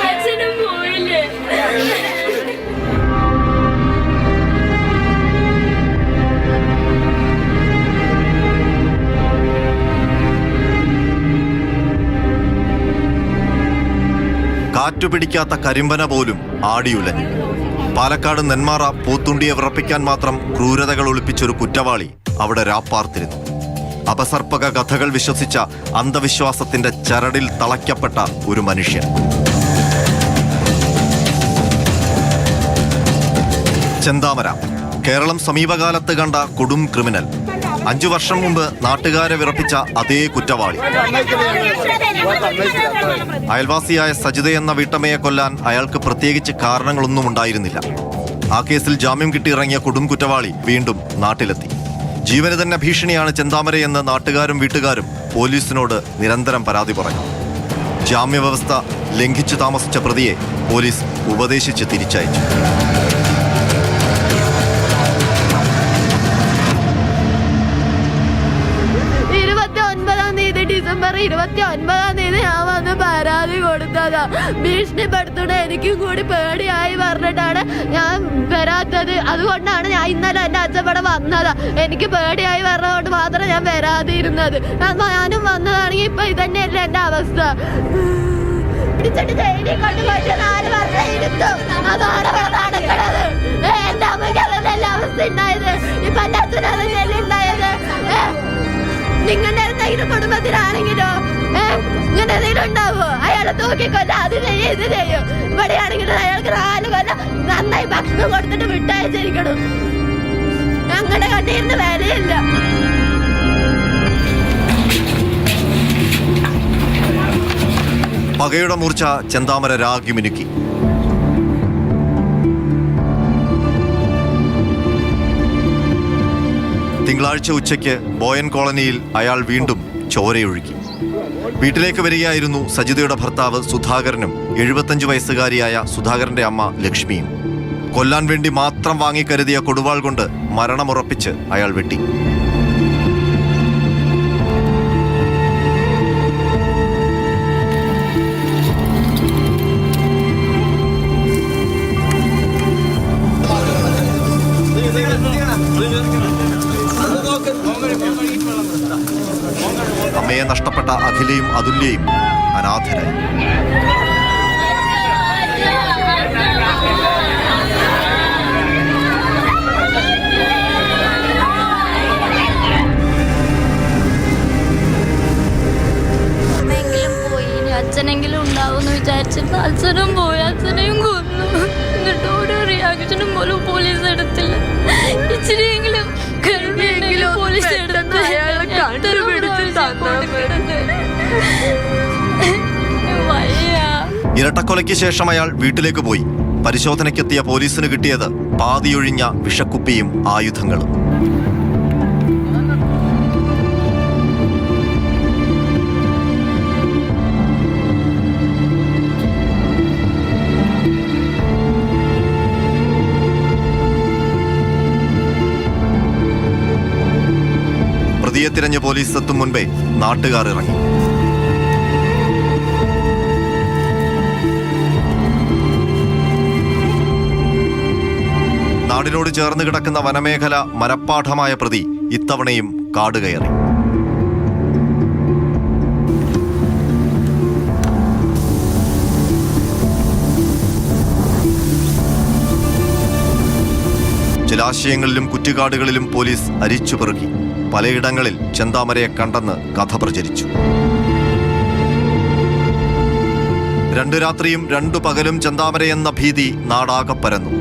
അച്ഛനും പോയില്ലേ? കാറ്റുപിടിക്കാത്ത കരിമ്പന പോലും ആടിയുലഞ്ഞു. പാലക്കാട് നെന്മാറ പോത്തുണ്ടിയെ വിറപ്പിക്കാൻ മാത്രം ക്രൂരതകൾ ഒളിപ്പിച്ചൊരു കുറ്റവാളി അവിടെ രാപ്പാർത്തിരുന്നു. അപസർപ്പക കഥകൾ വിശ്വസിച്ച അന്ധവിശ്വാസത്തിന്റെ ചരടിൽ തളയ്ക്കപ്പെട്ട ഒരു മനുഷ്യൻ. ചെന്താമര, കേരളം സമീപകാലത്ത് കണ്ട കൊടും ക്രിമിനൽ. 5 വർഷം മുമ്പ് നാട്ടുകാരെ വിറപ്പിച്ച അതേ കുറ്റവാളി. അയൽവാസിയായ സജിത എന്ന വീട്ടമ്മയെ കൊല്ലാൻ അയാൾക്ക് പ്രത്യേകിച്ച് കാരണങ്ങളൊന്നും ഉണ്ടായിരുന്നില്ല. ആ കേസിൽ ജാമ്യം കിട്ടിയിറങ്ങിയ കൊടും കുറ്റവാളി വീണ്ടും നാട്ടിലെത്തി. ജീവന് തന്നെ ഭീഷണിയാണ് ചെന്താമരയെന്ന് നാട്ടുകാരും വീട്ടുകാരും പോലീസിനോട് നിരന്തരം പരാതി പറഞ്ഞു. ജാമ്യവ്യവസ്ഥ ലംഘിച്ചു താമസിച്ച പ്രതിയെ പോലീസ് ഉപദേശിച്ച് തിരിച്ചയച്ചു. ഡിസംബർ 29-ാം തീയതി ഞാൻ വന്ന് പരാതി കൊടുത്തതാ. ഭീഷണിപ്പെടുത്തണ എനിക്കും കൂടി പേടിയായി പറഞ്ഞിട്ടാണ് ഞാൻ വരാത്തത്. അതുകൊണ്ടാണ് ഞാൻ ഇന്നലെ എൻ്റെ അച്ഛൻ വന്നതാ. എനിക്ക് പേടിയായി പറഞ്ഞതുകൊണ്ട് മാത്രം ഞാൻ വരാതിരുന്നത്. ഞാനും വന്നതാണെങ്കിൽ ഇപ്പൊ ഇതന്നെയല്ല എൻ്റെ അവസ്ഥ. പിടിച്ചിട്ട് ജയിലിൽ കൊണ്ടുപോയിട്ട് 4 വർഷം ഇരുത്തും. അതാണ് നടക്കണത്. എൻ്റെ അമ്മയ്ക്ക് അതല്ല അവസ്ഥ ഉണ്ടായത്. ഇപ്പൊ എൻ്റെ അച്ഛൻ അതല്ലേ ഉണ്ടായത്. നിങ്ങളുടെ എന്തെങ്കിലും കുടുംബത്തിലാണെങ്കിലോ ഇങ്ങനെ എന്തെങ്കിലും ഉണ്ടാവോ? അയാളെ തൂക്കിക്കൊല്ല, അത് ചെയ്യും ഇത് ചെയ്യും. ഇവിടെയാണെങ്കിലും അയാൾക്ക് 4 കൊല്ലം നന്നായി ഭക്ഷണം കൊടുത്തിട്ട് വിട്ടയച്ചിരിക്കണം. ഞങ്ങളുടെ കണ്ണീരിന് വിലയില്ല. പകയുടെ മൂർച്ച ചെന്താമര രാഗി മിനുക്കി. തിങ്കളാഴ്ച ഉച്ചയ്ക്ക് ബോയൻ കോളനിയിൽ അയാൾ വീണ്ടും ചോരയൊഴുക്കി. വീട്ടിലേക്ക് വരികയായിരുന്നു സജിതയുടെ ഭർത്താവ് സുധാകരനും 75 വയസ്സുകാരിയായ സുധാകരന്റെ അമ്മ ലക്ഷ്മിയും. കൊല്ലാൻ വേണ്ടി മാത്രം വാങ്ങിക്കരുതിയ കൊടുവാൾ കൊണ്ട് മരണമുറപ്പിച്ച് അയാൾ വെട്ടി. അമ്മയെ നഷ്ടപ്പെട്ട അഖിലയും അതുല്യയും അനാഥരായി. അമ്മയെങ്കിലും പോയി, ഇനി അച്ഛനെങ്കിലും ഉണ്ടാവുമെന്ന് വിചാരിച്ചിട്ട് അച്ഛനും പോയി. അച്ഛനെയും കൊന്നു. എന്നിട്ട് ഒരു റിയാക്ഷനും പോലും പോലീസ് എടുത്തില്ല. ഇച്ചിരിയെങ്കിലും പോലീസ് എടുത്ത് അയാളെ ഇരട്ടക്കൊലയ്ക്ക് ശേഷം അയാൾ വീട്ടിലേക്ക് പോയി. പരിശോധനയ്ക്കെത്തിയ പോലീസിന് കിട്ടിയത് പാതിയൊഴിഞ്ഞ വിഷക്കുപ്പിയും ആയുധങ്ങളും. പ്രതിയെ തിരഞ്ഞ് പോലീസ് എത്തും മുൻപേ നാട്ടുകാർ ഇറങ്ങി. നാടിനോട് ചേർന്ന് കിടക്കുന്ന വനമേഖല മനപ്പാഠമായ പ്രതി ഇത്തവണയും കാടുകയറി. ജലാശയങ്ങളിലും കുറ്റിക്കാടുകളിലും പോലീസ് അരിച്ചുപെറുക്കി. പലയിടങ്ങളിൽ ചെന്താമരയെ കണ്ടെന്ന് കഥ പ്രചരിച്ചു. 2 രാത്രിയും 2 പകലും ചെന്താമരയെന്ന ഭീതി നാടാകെ പരന്നു.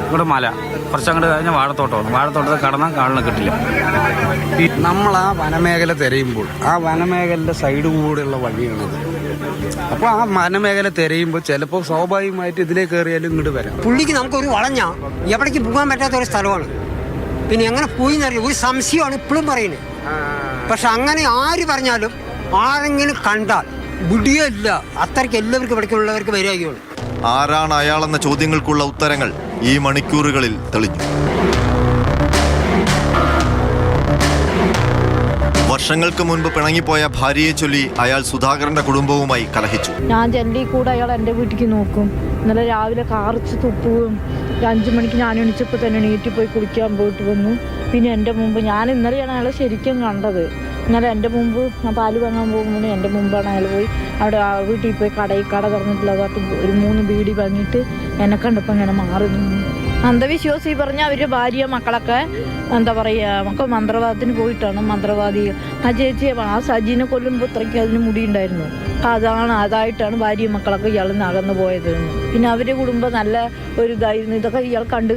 ഇവിടെ മല കുറച്ചങ്ങോട്ട് കഴിഞ്ഞാൽ വാഴത്തോട്ടത്തിൽ കടന്നാൽ കാണാൻ കിട്ടില്ല. നമ്മൾ ആ വനമേഖല തിരയുമ്പോൾ ആ വനമേഖലയുടെ സൈഡ് കൂടെയുള്ള വഴിയാണത്. അപ്പോൾ ആ വനമേഖല തിരയുമ്പോൾ ചിലപ്പോൾ സ്വാഭാവികമായിട്ട് ഇതിലേക്ക് കയറിയാലും ഇങ്ങോട്ട് വരാം. പുള്ളിക്ക് നമുക്കൊരു വളഞ്ഞ എവിടേക്ക് പോകാൻ പറ്റാത്ത ഒരു സ്ഥലമാണ്. പിന്നെ എങ്ങനെ പോയി എന്നറിയില്ല, ഒരു സംശയമാണ് ഇപ്പോഴും പറയുന്നത്. പക്ഷെ അങ്ങനെ ആര് പറഞ്ഞാലും ആരെങ്കിലും കണ്ടാൽ വിടിയല്ല, അത്രയ്ക്ക് എല്ലാവർക്കും ഇവിടേക്കുള്ളവർക്ക് വരികയുള്ളൂ. ആരാണ് അയാളെന്ന ചോദ്യങ്ങൾക്കുള്ള ഉത്തരങ്ങൾ ഈ മണിക്കൂറുകളിൽ തെളിഞ്ഞു. വർഷങ്ങൾക്ക് മുൻപ് പിണങ്ങിപ്പോയ ഭാര്യയെ ചൊല്ലി അയാൾ സുധാകരന്റെ കുടുംബവുമായി കലഹിച്ചു. ഞാൻ ജനലിൽ കൂടെ അയാൾ എൻ്റെ വീട്ടിലേക്ക് നോക്കും. ഇന്നലെ രാവിലെ കാറിച്ച് തുപ്പുകയും 5 മണിക്ക് ഞാൻ എണീച്ചപ്പോൾ തന്നെ എണീറ്റ് പോയി കുളിക്കാൻ പോയിട്ട് വന്നു. പിന്നെ എൻ്റെ മുമ്പ് ഞാൻ ഇന്നലെയാണ് അയാളെ ശരിക്കും കണ്ടത്. ഇന്നലെ എൻ്റെ മുമ്പ് ഞാൻ പാല് വാങ്ങാൻ പോകുമ്പോൾ എൻ്റെ മുമ്പാണ് അയാൾ പോയി അവിടെ വീട്ടിൽ പോയി കട തുറന്നിട്ടുള്ള ഒരു 3 ബീഡി വാങ്ങിയിട്ട് എന്നെ കണ്ടപ്പോൾ ഇങ്ങനെ മാറി നിന്നു. അന്ധവിശ്വാസി പറഞ്ഞാൽ അവരുടെ ഭാര്യ മക്കളൊക്കെ എന്താ പറയുക, മക്കൾ മന്ത്രവാദത്തിന് പോയിട്ടാണ്. മന്ത്രവാദി ആ ചേച്ചിയെ ആ സജീനെ കൊല്ലുമ്പോൾ ഇത്രയ്ക്ക് അതിന് മുടി ഉണ്ടായിരുന്നു. അതായിട്ടാണ് ഭാര്യ മക്കളൊക്കെ ഇയാൾ അകന്നു പോയത്. പിന്നെ അവരുടെ കുടുംബം നല്ല ഒരു ഇതായിരുന്നു. ഇതൊക്കെ ഇയാൾ കണ്ട്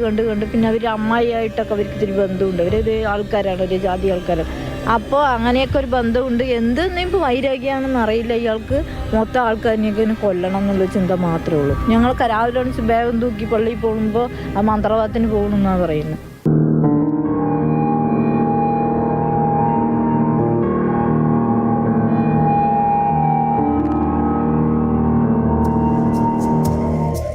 പിന്നെ അവർ അമ്മായിയായിട്ടൊക്കെ അവർക്ക് ഇത്തിരി ബന്ധമുണ്ട്. അവരൊരു ആൾക്കാരാണ്, ഒരു ജാതി ആൾക്കാരാണ്. അപ്പോൾ അങ്ങനെയൊക്കെ ഒരു ബന്ധമുണ്ട്. എന്തെന്നും ഇപ്പോൾ വൈരാഗ്യമാണെന്ന് അറിയില്ല. ഇയാൾക്ക് മൊത്തം ആൾക്കാരിനെയൊക്കെ കൊല്ലണം എന്നുള്ള ചിന്ത മാത്രമേ ഉള്ളൂ. ഞങ്ങൾക്ക് രാവിലെ ബാഗം തൂക്കി പള്ളിയിൽ പോകുമ്പോൾ ആ മന്ത്രവാദത്തിന് പോകണമെന്നാണ് പറയുന്നത്.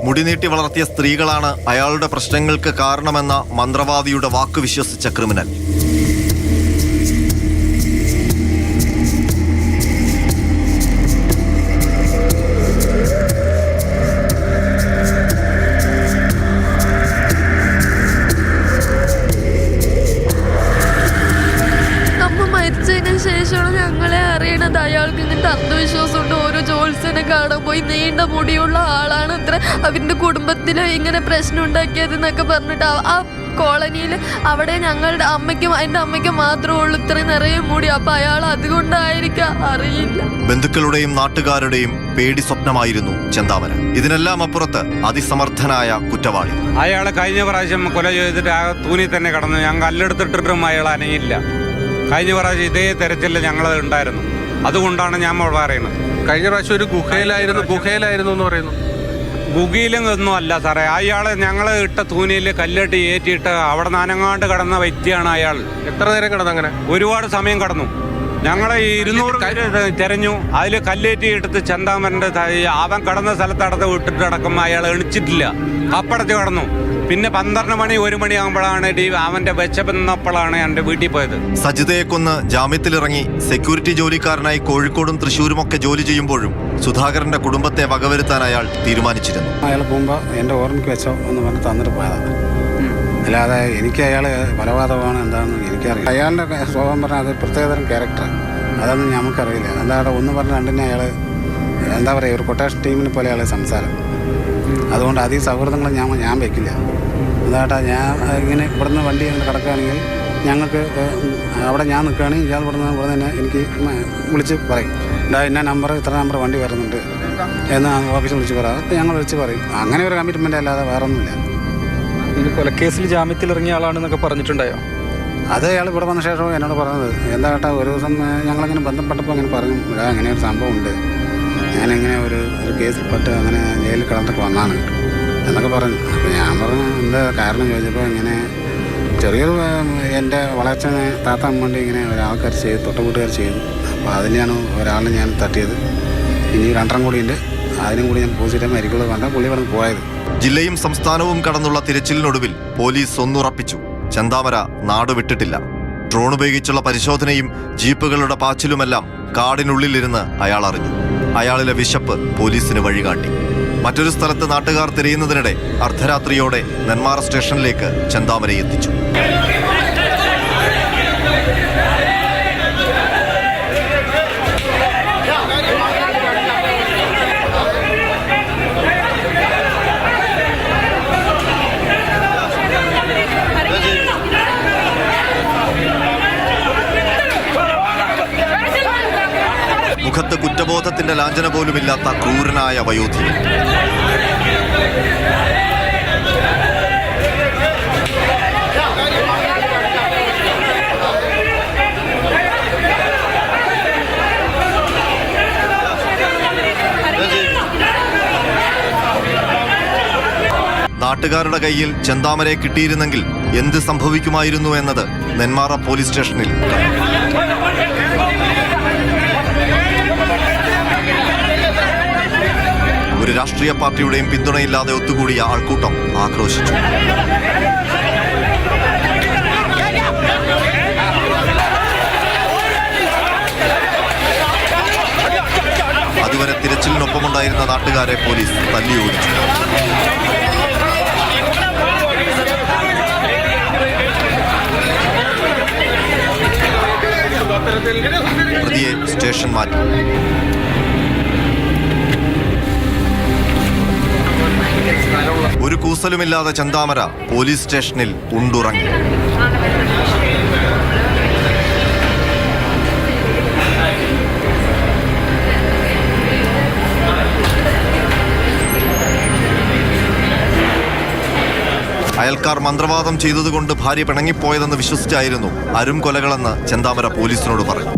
മുടി നീട്ടി വളർത്തിയ സ്ത്രീകളാണ് അയാളുടെ പ്രശ്നങ്ങൾക്ക് കാരണമെന്ന മന്ത്രവാദിയുടെ വാക്ക് വിശ്വസിച്ച ക്രിമിനൽ. ശേഷമാണ് ഞങ്ങളെ അറിയണത് അയാൾക്ക് ഇങ്ങനത്തെ അന്ധവിശ്വാസമുണ്ട്. ഓരോ ജോത്സ്യനെ കാണാൻ പോയി നീണ്ട മുടിയുള്ള ആളാണ് അത്ര അവരുടെ കുടുംബത്തിൽ ഇങ്ങനെ പ്രശ്നം ഉണ്ടാക്കിയത് എന്നൊക്കെ പറഞ്ഞിട്ട് ആ കോളനിയിൽ അവിടെ ഞങ്ങളുടെ അമ്മയ്ക്കും എൻ്റെ അമ്മയ്ക്കും മാത്രമേ ഉള്ളൂ ഇത്രയും നിറയെ മുടി. അപ്പൊ അയാൾ അതുകൊണ്ടായിരിക്കാം, അറിയില്ല. ബന്ധുക്കളുടെയും നാട്ടുകാരുടെയും പേടി സ്വപ്നമായിരുന്നു ചെന്താമര. ഇതിനെല്ലാം അപ്പുറത്ത് അതിസമർത്ഥനായ കുറ്റവാളി. അയാളെ കഴിഞ്ഞ പ്രാവശ്യം കൊല ചെയ്തിട്ട് ആ തൂണി തന്നെ കടന്നു. ഞാൻ കല്ലെടുത്തിട്ടിട്ടും അയാൾ അനങ്ങില്ല. കഴിഞ്ഞ പ്രാവശ്യം ഇതേ തെരച്ചിൽ ഞങ്ങൾ ഉണ്ടായിരുന്നു. അതുകൊണ്ടാണ് ഞാൻ പറയുന്നത്. കഴിഞ്ഞ പ്രാവശ്യം ഒരു ഗുഹയിലായിരുന്നു എന്ന് പറയുന്നു. ഗുഹയിലും ഒന്നും അല്ല സാറേ. അയാൾ ഞങ്ങൾ ഇട്ട തൂനിയിൽ കല്ലെട്ടി ഏറ്റിയിട്ട് അവിടെ നാനങ്ങാണ്ട് കടന്ന വ്യക്തിയാണ് അയാൾ. എത്ര നേരം കടന്നു? അങ്ങനെ ഒരുപാട് സമയം കടന്നു. ഞങ്ങളെ 200 പേര് തെരഞ്ഞു. അതിൽ കല്ലേറ്റി എടുത്ത് ചെന്താമരൻ്റെ അവൻ കടന്ന സ്ഥലത്തടത്ത് വിട്ടിട്ട് അടക്കം അയാൾ എണിച്ചിട്ടില്ല. കപ്പടച്ച് കടന്നു. പിന്നെ 12 മണി 1 മണിയാകുമ്പോഴാണ് അവന്റെ വെച്ചപ്പോഴാണ് എൻ്റെ വീട്ടിൽ പോയത്. സജിതയെ കൊന്ന് ജാമ്യത്തിലിറങ്ങി സെക്യൂരിറ്റി ജോലിക്കാരനായി കോഴിക്കോടും തൃശ്ശൂരുമൊക്കെ ജോലി ചെയ്യുമ്പോഴും സുധാകരന്റെ കുടുംബത്തെ വകവരുത്താൻ അയാൾ തീരുമാനിച്ചിരുന്നു. അയാൾ പോകുമ്പോൾ എൻ്റെ ഓർമ്മയ്ക്ക് വെച്ചോ എന്ന് പറഞ്ഞ് തന്നിട്ട് പോയതാണ്. അല്ലാതെ എനിക്ക് അയാൾ കൊലപാതകമാണ് എന്താണെന്ന് എനിക്കറിയാം. അയാളുടെ സ്വഭാവം പറഞ്ഞാൽ അത് പ്രത്യേകതരം ക്യാരക്ടർ. അതൊന്നും നമുക്കറിയില്ല. എന്താ ഒന്ന് പറഞ്ഞ രണ്ടിനെ അയാൾ എന്താ പറയുക, ഒരു കൊട്ടേഷൻ ടീമിനെ പോലെ അയാൾ സംസാരം. അതുകൊണ്ട് അധികം സൗഹൃദങ്ങൾ ഞാൻ വെക്കില്ല. എന്താട്ടാ ഞാൻ ഇങ്ങനെ ഇവിടുന്ന് വണ്ടി കിടക്കുകയാണെങ്കിൽ ഞങ്ങൾക്ക് അവിടെ ഞാൻ നിൽക്കുകയാണെങ്കിൽ ഇയാൾ ഇവിടെ തന്നെ എനിക്ക് വിളിച്ച് പറയും, ഇന്ന നമ്പർ ഇത്ര നമ്പർ വണ്ടി വരുന്നുണ്ട് എന്ന് ഓഫീസിൽ വിളിച്ച് പറയാം. ഞങ്ങൾ വിളിച്ച് പറയും. അങ്ങനെ ഒരു കമ്മിറ്റ്മെൻ്റ് അല്ലാതെ വേറെ ഒന്നുമില്ല. ഇത് കൊലക്കേസിൽ ജാമ്യത്തിലിറങ്ങിയ ആളാണെന്നൊക്കെ പറഞ്ഞിട്ടുണ്ടായോ? അത് അയാൾ ഇവിടെ വന്ന ശേഷം എന്നോട് പറഞ്ഞത്. എന്താ കേട്ടാ, ഒരു ദിവസം ഞങ്ങളങ്ങനെ ബന്ധപ്പെട്ടപ്പോൾ അങ്ങനെ പറഞ്ഞു, അങ്ങനെ ഒരു സംഭവം ഉണ്ട്, ഞാനിങ്ങനെ ഒരു കേസിൽപ്പെട്ട് അങ്ങനെ ജയിലിൽ കിടന്നിട്ട് വന്നാണ് എന്നൊക്കെ പറഞ്ഞു. അപ്പോൾ ഞാൻ പറഞ്ഞു എന്താ കാരണം ചോദിച്ചപ്പോൾ ഇങ്ങനെ ചെറിയൊരു എൻ്റെ വളർച്ചനെ താത്താൻ വേണ്ടി ഇങ്ങനെ ഒരാൾക്കാർ ചെയ്തു, തൊട്ടുകൂട്ടുകാർ ചെയ്തു. അപ്പോൾ അതിനെയാണ് ഒരാളിനെ ഞാൻ തട്ടിയത്. ഇനി 2 കൂടി ഉണ്ട്, അതിനും കൂടി ഞാൻ പൂച്ചിട്ട് മരിക്കുള്ളത് കണ്ട പുള്ളി പറഞ്ഞ് പോയത്. ജില്ലയും സംസ്ഥാനവും കടന്നുള്ള തിരച്ചിലിനൊടുവിൽ പോലീസ് ഒന്നുറപ്പിച്ചു, ചെന്താമര നാടുവിട്ടിട്ടില്ല. ഡ്രോൺ ഉപയോഗിച്ചുള്ള പരിശോധനയും ജീപ്പുകളുടെ പാച്ചിലുമെല്ലാം കാടിനുള്ളിലിരുന്ന് അയാൾ അറിഞ്ഞു. അയാളിലെ വിശപ്പ് പോലീസിന് വഴികാട്ടി. മറ്റൊരു സ്ഥലത്ത് നാട്ടുകാർ തിരയുന്നതിനിടെ അർദ്ധരാത്രിയോടെ നെന്മാറ സ്റ്റേഷനിലേക്ക് ചെന്താമരയെ എത്തിച്ചു. മുഖത്ത് കുറ്റബോധത്തിന്റെ ലാഞ്ചന പോലുമില്ലാത്ത ക്രൂരനായ വയോധികൻ. നാട്ടുകാരുടെ കയ്യിൽ ചെന്താമരയെ കിട്ടിയിരുന്നെങ്കിൽ എന്ത് സംഭവിക്കുമായിരുന്നു എന്നത് നെന്മാറ പോലീസ് സ്റ്റേഷനിൽ ഒരു രാഷ്ട്രീയ പാർട്ടിയുടെയും പിന്തുണയില്ലാതെ ഒത്തുകൂടിയ ആൾക്കൂട്ടം ആക്രോശിച്ചു. അതുവരെ തിരച്ചിലിനൊപ്പമുണ്ടായിരുന്ന നാട്ടുകാരെ പോലീസ് തല്ലിയോടിച്ചു. പ്രതിയെ സ്റ്റേഷൻ മാറ്റി. ഒരു കൂസലുമില്ലാതെ ചെന്താമര പോലീസ് സ്റ്റേഷനിൽ ഉണ്ടുറങ്ങി. അയൽക്കാർ മന്ത്രവാദം ചെയ്തതുകൊണ്ട് ഭാര്യ പിണങ്ങിപ്പോയതെന്ന് വിശ്വസിച്ചായിരുന്നു അരും കൊലകളെന്ന് ചെന്താമര പോലീസിനോട് പറഞ്ഞു.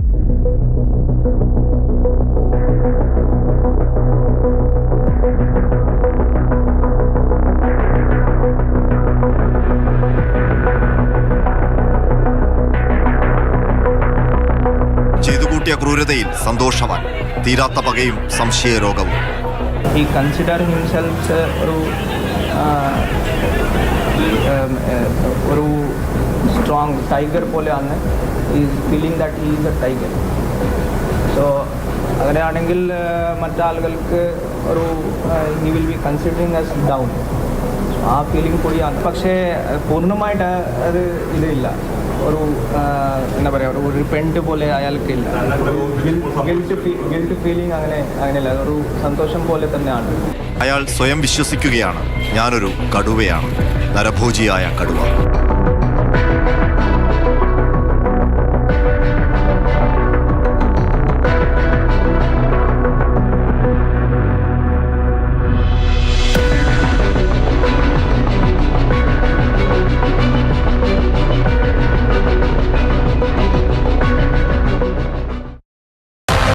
ചെയ്തുകൂട്ടിയ ക്രൂരതയിൽ സന്തോഷവാൻ, തീരാത്ത പകയും സംശയരോഗവും. He consider himself ഒരു സ്ട്രോങ് ടൈഗർ പോലെയാണ്. Is feeling that he is A tiger. So അങ്ങനെയാണെങ്കിൽ മറ്റാളുകൾക്ക് ഒരു he will be considering as down. ആ ഫീലിംഗ് കൂടിയാണ്. പക്ഷേ പൂർണ്ണമായിട്ട് അത് ഇതില്ല. ഒരു എന്താ പറയുക, ഒരു റിപ്പെൻറ്റ് പോലെ അയാൾക്കില്ല. ഗിൽറ്റ് ഫീലിംഗ് അങ്ങനെയല്ല, ഒരു സന്തോഷം പോലെ തന്നെയാണ്. അയാൾ സ്വയം വിശ്വസിക്കുകയാണ്, ഞാനൊരു കടുവയാണ്, നരഭോജിയായ കടുവ.